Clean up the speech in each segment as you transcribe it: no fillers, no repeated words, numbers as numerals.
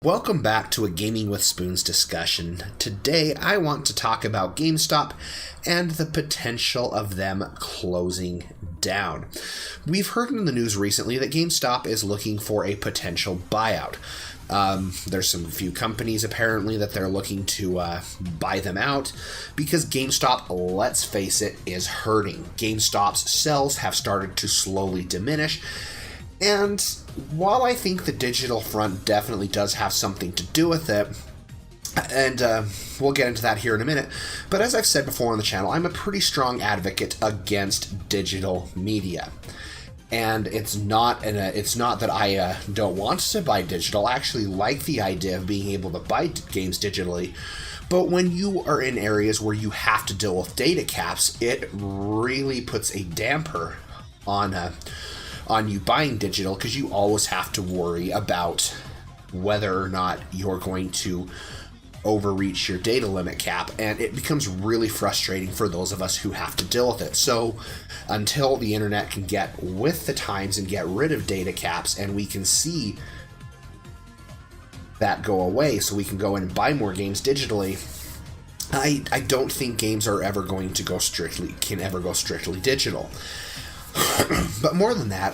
Welcome back to a Gaming with Spoons discussion. Today I want to talk about GameStop and the potential of them closing down. We've heard in the news recently that GameStop is looking for a potential buyout. There's some few companies apparently that they're looking to buy them out because GameStop, let's face it, is hurting. GameStop's sales have started to slowly diminish. And while I think the digital front definitely does have something to do with it, and we'll get into that here in a minute, but as I've said before on the channel, I'm a pretty strong advocate against digital media. And it's not that I don't want to buy digital. I actually like the idea of being able to buy games digitally. But when you are in areas where you have to deal with data caps, it really puts a damper on you buying digital, because you always have to worry about whether or not you're going to overreach your data limit cap, and it becomes really frustrating for those of us who have to deal with it. So until the internet can get with the times and get rid of data caps and we can see that go away so we can go in and buy more games digitally, I don't think games are ever going to go strictly digital. But more than that,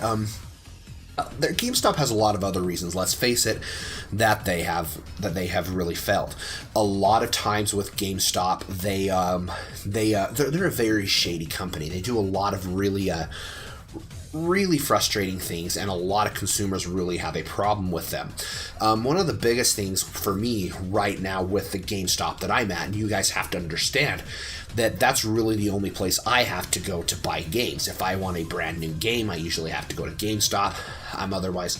GameStop has a lot of other reasons, let's face it, that they have really failed. A lot of times with GameStop, they're a very shady company. They do a lot of really frustrating things, and a lot of consumers really have a problem with them. One of the biggest things for me right now with the GameStop that I'm at, and you guys have to understand, that's really the only place I have to go to buy games. If I want a brand new game, I usually have to go to GameStop. I'm otherwise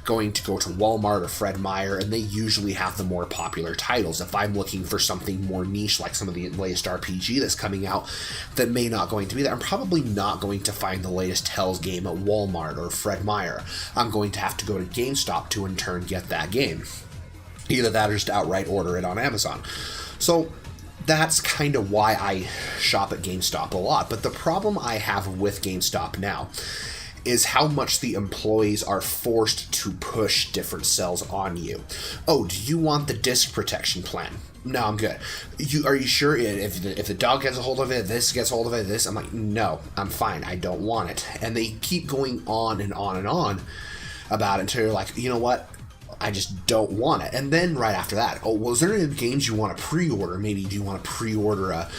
going to go to Walmart or Fred Meyer, and they usually have the more popular titles. If I'm looking for something more niche, like some of the latest RPG that's coming out that may not going to be there, I'm probably not going to find the latest Tales game at Walmart or Fred Meyer. I'm going to have to go to GameStop to in turn get that game. Either that or just outright order it on Amazon. So that's kind of why I shop at GameStop a lot. But the problem I have with GameStop now is how much the employees are forced to push different sales on you. Oh, do you want the disc protection plan? No, I'm good. Are you sure? If the dog gets a hold of it, this gets a hold of it, this? I'm like, no, I'm fine. I don't want it. And they keep going on and on and on about it until you're like, you know what? I just don't want it. And then right after that, oh, well, is there any games you want to pre-order? Maybe do you want to pre-order a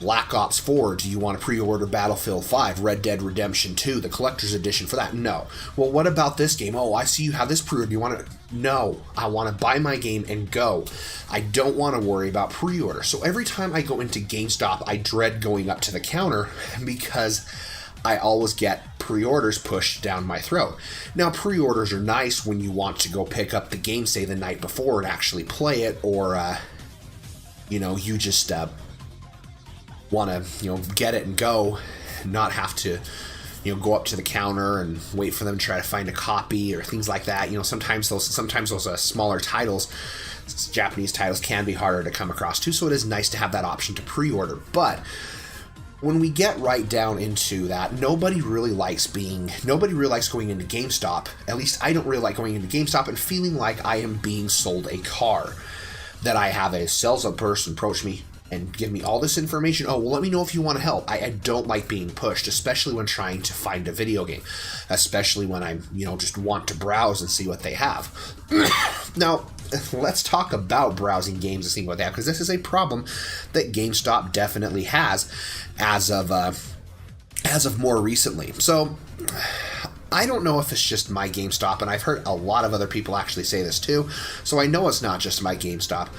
Black Ops 4? Do you want to pre-order Battlefield 5, Red Dead Redemption 2, the collector's edition for that? No. Well, what about this game? Oh, I see you have this pre-order. Do you want to? No. I want to buy my game and go. I don't want to worry about pre-order. So every time I go into GameStop, I dread going up to the counter because I always get pre-orders pushed down my throat. Now, pre-orders are nice when you want to go pick up the game, say, the night before and actually play it, or, you just want to, get it and go, not have to, go up to the counter and wait for them to try to find a copy or things like that. Sometimes those smaller titles, Japanese titles, can be harder to come across too, so it is nice to have that option to pre-order. But when we get right down into that, nobody really likes going into GameStop. At least I don't really like going into GameStop and feeling like I am being sold a car. That I have a salesperson approach me and give me all this information. Oh, well, let me know if you want to help. I don't like being pushed, especially when trying to find a video game. Especially when I, just want to browse and see what they have. Now, let's talk about browsing games and seeing what they have, because this is a problem that GameStop definitely has as of more recently. So I don't know if it's just my GameStop, and I've heard a lot of other people actually say this too, so I know it's not just my GameStop.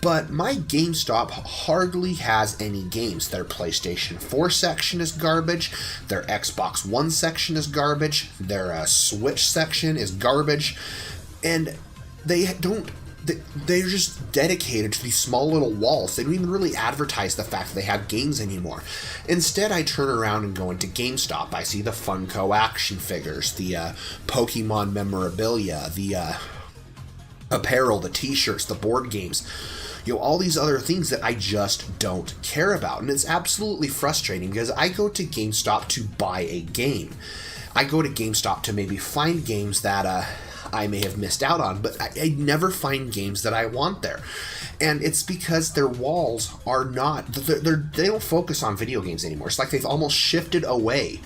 But my GameStop hardly has any games. Their PlayStation 4 section is garbage. Their Xbox One section is garbage. Their Switch section is garbage. And they're just dedicated to these small little walls. They don't even really advertise the fact that they have games anymore. Instead, I turn around and go into GameStop. I see the Funko action figures, the Pokemon memorabilia, the apparel, the t-shirts, the board games. All these other things that I just don't care about. And it's absolutely frustrating because I go to GameStop to buy a game. I go to GameStop to maybe find games that I may have missed out on, but I never find games that I want there. And it's because their walls are not, they don't focus on video games anymore. It's like they've almost shifted away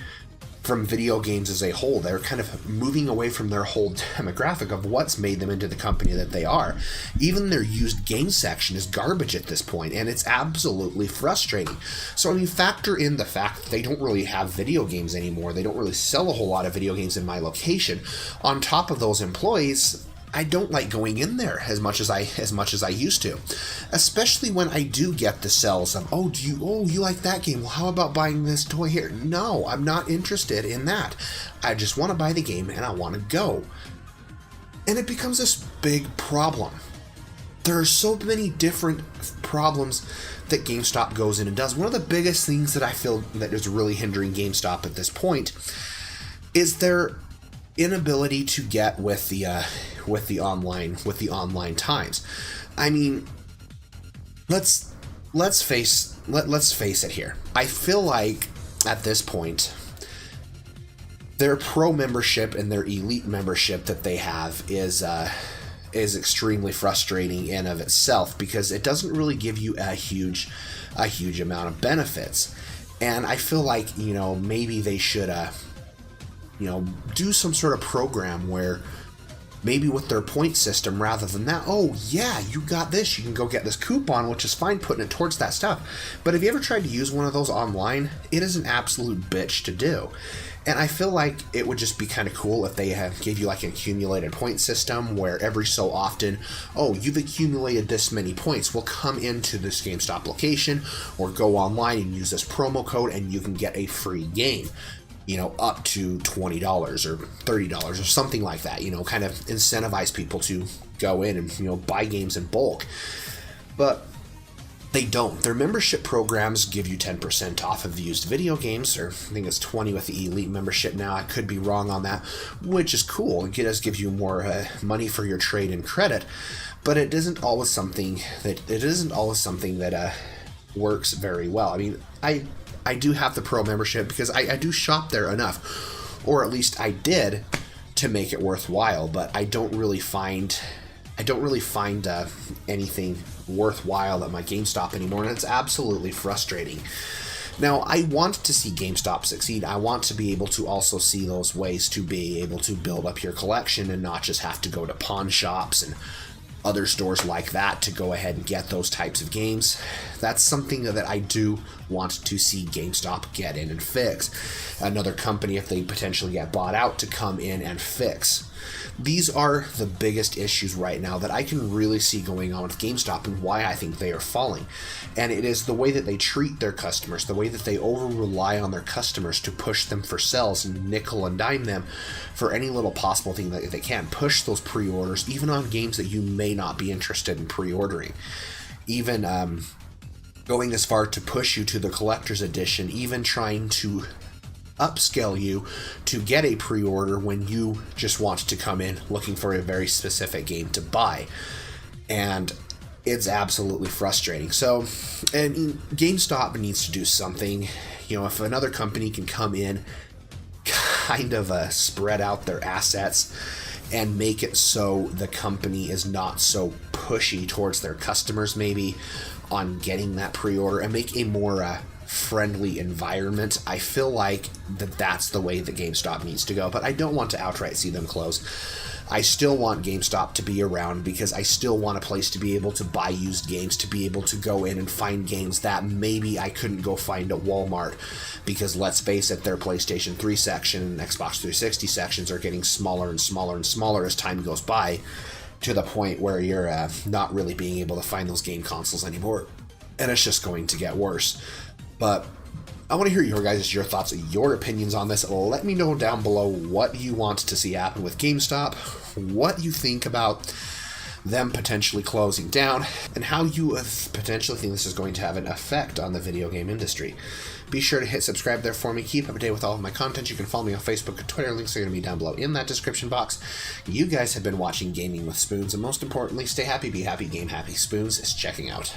from video games as a whole. They're kind of moving away from their whole demographic of what's made them into the company that they are. Even their used game section is garbage at this point, and it's absolutely frustrating. So, I mean, factor in the fact that they don't really have video games anymore. They don't really sell a whole lot of video games in my location. On top of those employees, I don't like going in there as much as I used to, especially when I do get the sells of, you like that game? Well, how about buying this toy here? No, I'm not interested in that. I just want to buy the game and I want to go. And it becomes this big problem. There are so many different problems that GameStop goes in and does. One of the biggest things that I feel that is really hindering GameStop at this point is their inability to get with the online times. I mean, let's face it here. I feel like at this point, their pro membership and their elite membership that they have is extremely frustrating in of itself, because it doesn't really give you a huge amount of benefits. And I feel like, maybe they should do some sort of program where maybe with their point system, rather than that, oh yeah, you got this, you can go get this coupon, which is fine, putting it towards that stuff. But have you ever tried to use one of those online? It is an absolute bitch to do. And I feel like it would just be kind of cool if they gave you like an accumulated point system where every so often, oh, you've accumulated this many points, well, come into this GameStop location or go online and use this promo code and you can get a free game. Up to $20 or $30 or something like that, kind of incentivize people to go in and, buy games in bulk. But they don't. Their membership programs give you 10% off of the used video games, or I think it's 20 with the Elite membership now. I could be wrong on that, which is cool. It does give you more money for your trade and credit, but it isn't always something that works very well. I mean, I do have the pro membership because I do shop there enough, or at least I did, to make it worthwhile. But I don't really find anything worthwhile at my GameStop anymore, and it's absolutely frustrating. Now, I want to see GameStop succeed. I want to be able to also see those ways to be able to build up your collection and not just have to go to pawn shops and other stores like that to go ahead and get those types of games. That's something that I do want to see GameStop get in and fix. Another company, if they potentially get bought out, to come in and fix. These are the biggest issues right now that I can really see going on with GameStop and why I think they are falling. And it is the way that they treat their customers, the way that they over-rely on their customers to push them for sales and nickel and dime them for any little possible thing that they can. Push those pre-orders, even on games that you may not be interested in pre-ordering. Even going as far to push you to the collector's edition, even trying to upscale you to get a pre-order when you just want to come in looking for a very specific game to buy. And it's absolutely frustrating. So, and GameStop needs to do something. If another company can come in, kind of spread out their assets and make it so the company is not so pushy towards their customers, maybe on getting that pre-order, and make a more friendly environment. I feel like that's the way that GameStop needs to go, but I don't want to outright see them close. I still want GameStop to be around because I still want a place to be able to buy used games, to be able to go in and find games that maybe I couldn't go find at Walmart, because let's face it, their PlayStation 3 section and Xbox 360 sections are getting smaller and smaller and smaller as time goes by, to the point where you're not really being able to find those game consoles anymore, and it's just going to get worse. But I want to hear your thoughts, your opinions on this. Let me know down below what you want to see happen with GameStop, what you think about them potentially closing down, and how you potentially think this is going to have an effect on the video game industry. Be sure to hit subscribe there for me. Keep up to date with all of my content. You can follow me on Facebook and Twitter. Links are going to be down below in that description box. You guys have been watching Gaming with Spoons, and most importantly, stay happy, be happy, game happy. Spoons is checking out.